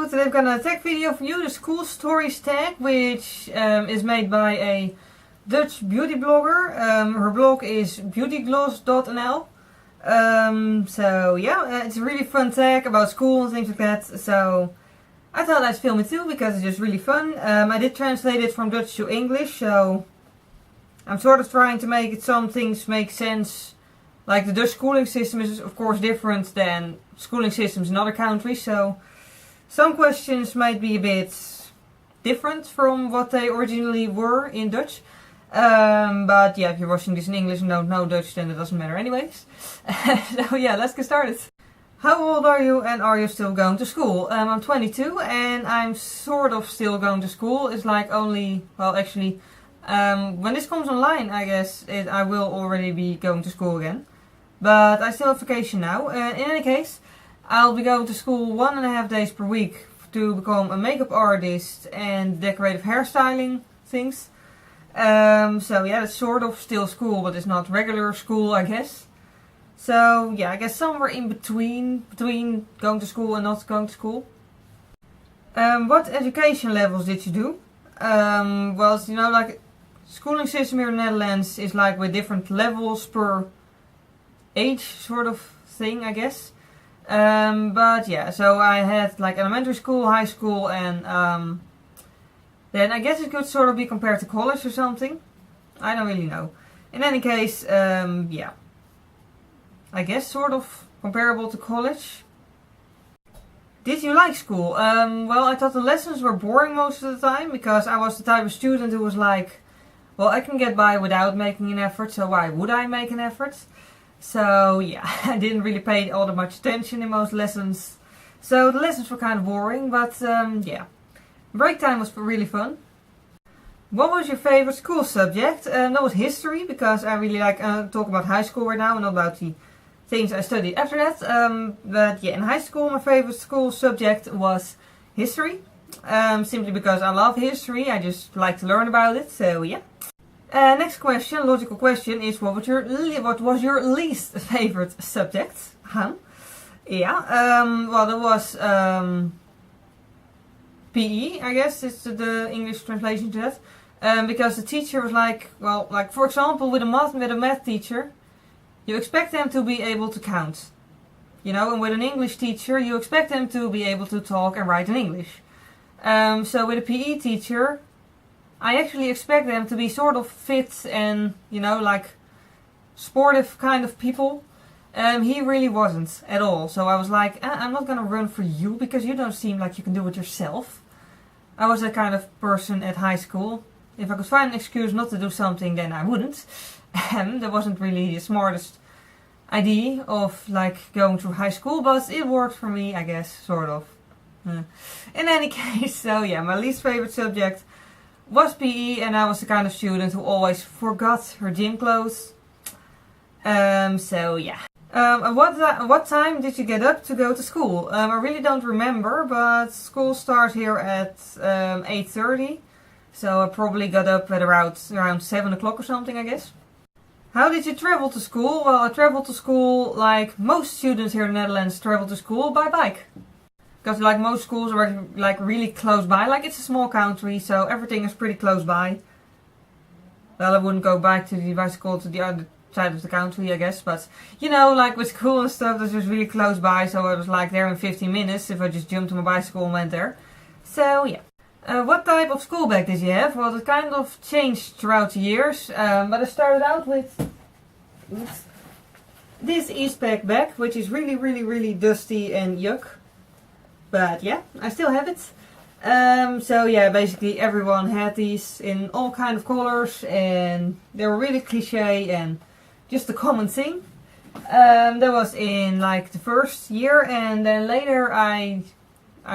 today I've got a tag video for you, the School Stories tag, which is made by a Dutch beauty blogger. Her blog is beautygloss.nl. So yeah, it's a really fun tag about school and things like that. So I thought I'd film it too because it's just really fun. I did translate it from Dutch to English, so I'm sort of trying to make some things make sense. Like the Dutch schooling system is of course different than schooling systems in other countries, so some questions might be a bit different from what they originally were in Dutch. But yeah, if you're watching this in English and don't know Dutch, then it doesn't matter anyways. So yeah, let's get started. How old are you and are you still going to school? I'm 22 and I'm sort of still going to school. It's like only, well actually, when this comes online, I guess I will already be going to school again. But I still have vacation now. In any case, I'll be going to school 1.5 days per week to become a makeup artist and decorative hairstyling things. So yeah, it's sort of still school, but it's not regular school, I guess. So yeah, I guess somewhere in between going to school and not going to school. What education levels did you do? Well, you know, like schooling system here in the Netherlands is like with different levels per age sort of thing, I guess. But yeah, so I had like elementary school, high school, and then I guess it could sort of be compared to college or something. I don't really know. In any case, yeah, I guess sort of comparable to college. Did you like school? Well, I thought the lessons were boring most of the time because I was the type of student who was like, well, I can get by without making an effort, so why would I make an effort? So yeah, I didn't really pay all that much attention in most lessons. So the lessons were kind of boring, but yeah. Break time was really fun. What was your favorite school subject? That was history, because I really like talk about high school right now and not about the things I studied after that. But yeah, in high school my favorite school subject was history. Simply because I love history, I just like to learn about it, so yeah. Next question, logical question, is what was your least favorite subject? Yeah, well, there was PE, I guess is the English translation to that. Because the teacher was like, well, like for example, with a math teacher, you expect them to be able to count, you know, and with an English teacher, you expect them to be able to talk and write in English. So with a PE teacher, I actually expect them to be sort of fit and, you know, like sportive kind of people. He really wasn't at all. So I was like, I'm not gonna run for you because you don't seem like you can do it yourself. I was that kind of person at high school. If I could find an excuse not to do something, then I wouldn't. That wasn't really the smartest idea of like going through high school, but it worked for me, I guess, sort of. In any case, so yeah, my least favorite subject was PE, and I was the kind of student who always forgot her gym clothes. So yeah. What time did you get up to go to school? I really don't remember, but school starts here at 8:30. So I probably got up at around 7 o'clock or something, I guess. How did you travel to school? Well, I traveled to school like most students here in the Netherlands travel to school by bike. Because like most schools are like really close by. Like it's a small country, so everything is pretty close by. Well, I wouldn't go back to the bicycle to the other side of the country, I guess. But you know, like with school and stuff, that's just really close by. So I was like there in 15 minutes if I just jumped on my bicycle and went there. So yeah. What type of school bag did you have? Well, it kind of changed throughout the years. But I started out with this Eastpak bag, which is really dusty and yuck. But yeah, I still have it. So yeah, basically everyone had these in all kind of colors and they were really cliche and just a common thing. That was in like the first year, and then later I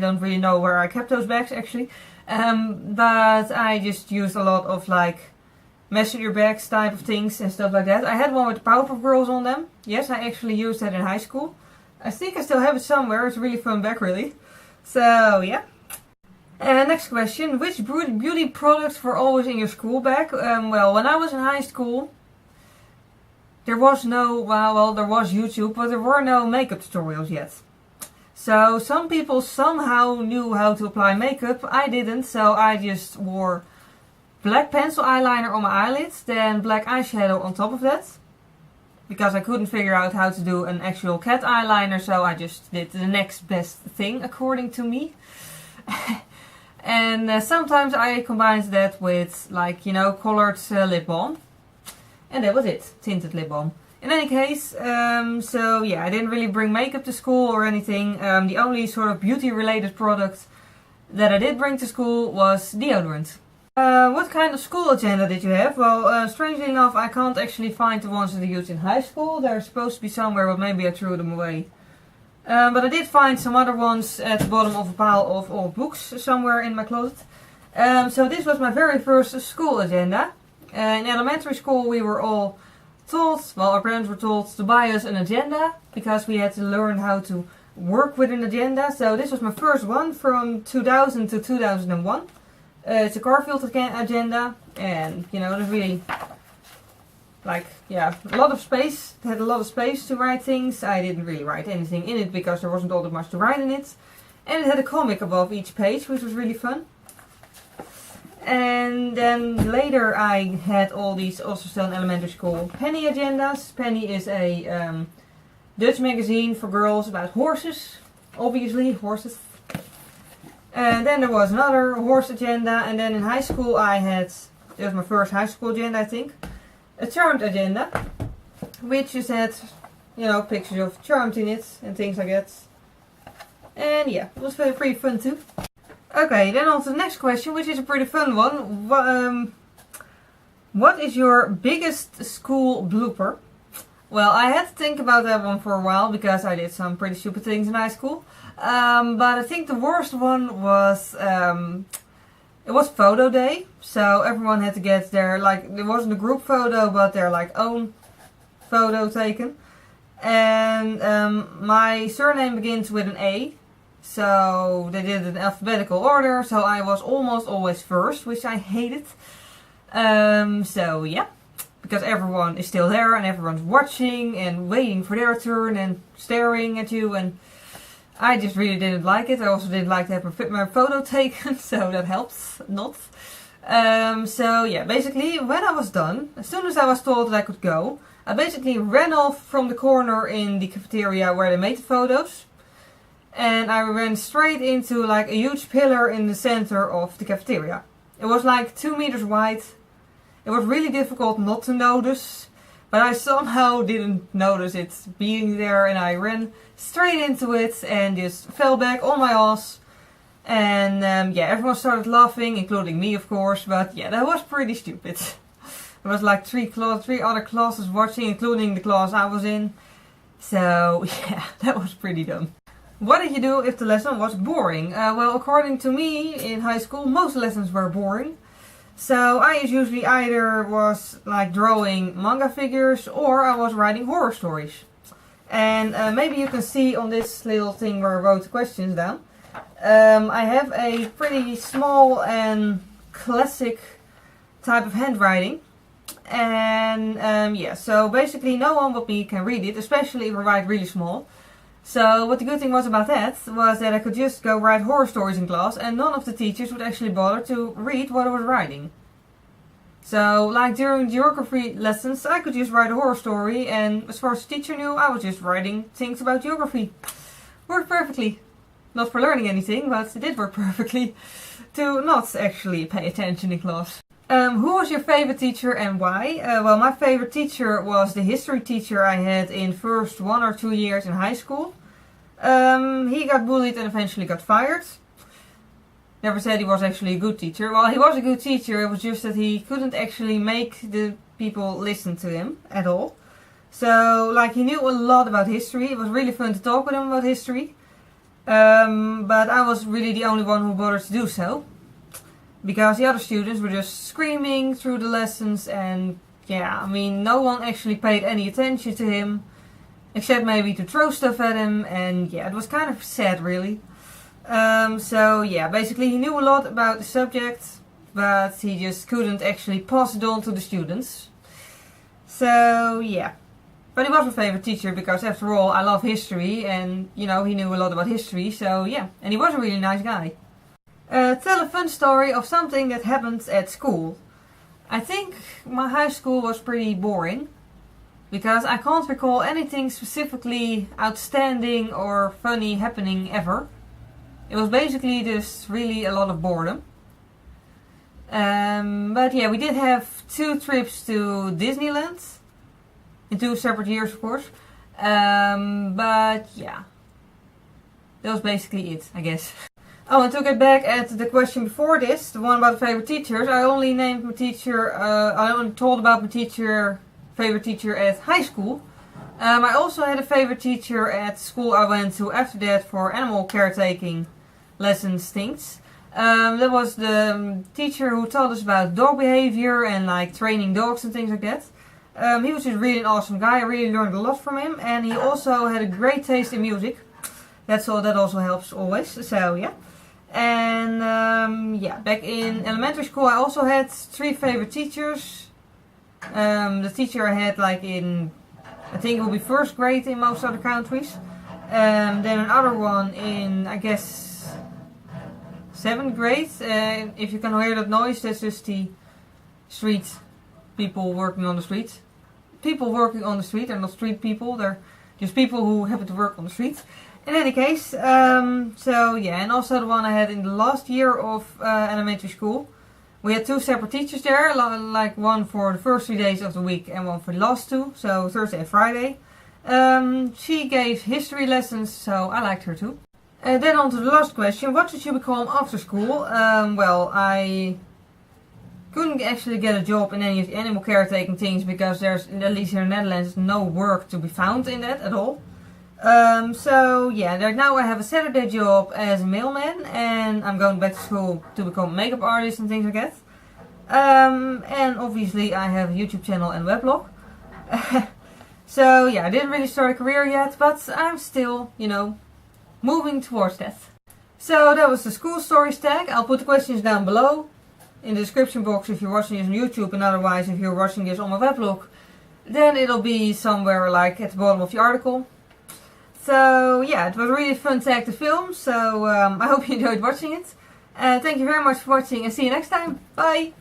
don't really know where I kept those bags actually. But I just used a lot of like messenger bags type of things and stuff like that. I had one with the Powerpuff Girls on them. Yes, I actually used that in high school. I think I still have it somewhere. It's a really fun bag, really. So yeah. Next question. Which beauty products were always in your school bag? Well, when I was in high school, there was no, well, there was YouTube, but there were no makeup tutorials yet. So some people somehow knew how to apply makeup. I didn't, so I just wore black pencil eyeliner on my eyelids, then black eyeshadow on top of that. Because I couldn't figure out how to do an actual cat eyeliner, so I just did the next best thing according to me. And sometimes I combined that with, like, you know, colored lip balm. And that was it, tinted lip balm. In any case, so yeah, I didn't really bring makeup to school or anything. The only sort of beauty related product that I did bring to school was deodorant. What kind of school agenda did you have? Well, strangely enough, I can't actually find the ones that I used in high school. They're supposed to be somewhere, but maybe I threw them away. But I did find some other ones at the bottom of a pile of old books somewhere in my closet. So this was my very first school agenda. In elementary school we were all told, well, our parents were told to buy us an agenda because we had to learn how to work with an agenda. So this was my first one from 2000 to 2001. It's a Garfield agenda, and you know, there's really, like, yeah, a lot of space. It had a lot of space to write things. I didn't really write anything in it because there wasn't all that much to write in it. And it had a comic above each page, which was really fun. And then later I had all these, also still in elementary school, Penny agendas. Penny is a Dutch magazine for girls about horses. Obviously, horses. And then there was another horse agenda. And then in high school I had, it was my first high school agenda I think, a Charmed agenda. Which just had, you know, pictures of Charmed in it and things like that. And yeah, it was pretty fun too. Okay, then on to the next question, which is a pretty fun one. What is your biggest school blooper? Well, I had to think about that one for a while because I did some pretty stupid things in high school. But I think the worst one was, it was photo day. So everyone had to get their, like, it wasn't a group photo, but their, like, own photo taken. And my surname begins with an A. So they did it in alphabetical order, so I was almost always first, which I hated. So yeah, because everyone is still there and everyone's watching and waiting for their turn and staring at you, and I just really didn't like it. I also didn't like to have my photo taken, so that helps not. So yeah, basically when I was done, as soon as I was told that I could go, I basically ran off from the corner in the cafeteria where they made the photos. And I ran straight into like a huge pillar in the center of the cafeteria. It was like 2 meters wide. It was really difficult not to notice. But I somehow didn't notice it being there. And I ran straight into it and just fell back on my ass. And yeah, everyone started laughing, including me of course. But yeah, that was pretty stupid. There was like three other classes watching, including the class I was in. So yeah, that was pretty dumb. What did you do if the lesson was boring? Well, according to me, in high school, most lessons were boring. So I usually either was like drawing manga figures or I was writing horror stories. And maybe you can see on this little thing where I wrote the questions down. I have a pretty small and classic type of handwriting. And yeah, so basically no one but me can read it, especially if I write really small. So what the good thing was about that was that I could just go write horror stories in class and none of the teachers would actually bother to read what I was writing. So like during geography lessons I could just write a horror story, and as far as the teacher knew I was just writing things about geography. Worked perfectly. Not for learning anything, but it did work perfectly to not actually pay attention in class. Who was your favorite teacher and why? Well, my favorite teacher was the history teacher I had in first 1 or 2 years in high school. He got bullied and eventually got fired. Never said he was actually a good teacher. Well, he was a good teacher, it was just that he couldn't actually make the people listen to him at all. So, like, he knew a lot about history. It was really fun to talk with him about history. But I was really the only one who bothered to do so. Because the other students were just screaming through the lessons and yeah, I mean, no one actually paid any attention to him. Except maybe to throw stuff at him, and yeah, it was kind of sad really. So yeah, basically he knew a lot about the subject, but he just couldn't actually pass it on to the students. So yeah, But he was my favorite teacher because after all I love history and you know he knew a lot about history, so yeah, and he was a really nice guy. Tell a fun story of something that happened at school. I think my high school was pretty boring because I can't recall anything specifically outstanding or funny happening ever. It was basically just really a lot of boredom. But yeah, we did have 2 trips to Disneyland. In 2 separate years, of course. But yeah, that was basically it, I guess. Oh, and to get back at the question before this, the one about the favorite teachers, I only named my teacher, I only told about my favorite teacher at high school. I also had a favorite teacher at school I went to after that for animal caretaking lessons things. That was the teacher who taught us about dog behavior and like training dogs and things like that. He was just really an awesome guy. I really learned a lot from him, and he also had a great taste in music. That also helps always. So yeah. And yeah, back in elementary school I also had 3 favorite teachers. The teacher I had like in, I think it will be 1st grade in most other countries. Then another one in, I guess, 7th grade. If you can hear that noise, that's just the street people working on the street. People working on the street are not street people, they're just people who happen to work on the street. In any case, so yeah, and also the one I had in the last year of elementary school. We had 2 separate teachers there, like one for the first 3 days of the week and one for the last 2, so Thursday and Friday. She gave history lessons, so I liked her too. Then on to the last question, what did you become after school? Well, I couldn't actually get a job in any of the animal caretaking things because there's, at least here in the Netherlands, no work to be found in that at all. So yeah, right now I have a Saturday job as a mailman and I'm going back to school to become a makeup artist and things like that. And obviously I have a YouTube channel and weblog. So yeah, I didn't really start a career yet, but I'm still, you know, moving towards that. So that was the school stories tag. I'll put the questions down below in the description box if you're watching this on YouTube, and otherwise if you're watching this on my weblog, then it'll be somewhere like at the bottom of the article. So yeah, it was a really fun tag to film, so I hope you enjoyed watching it. Thank you very much for watching and see you next time. Bye!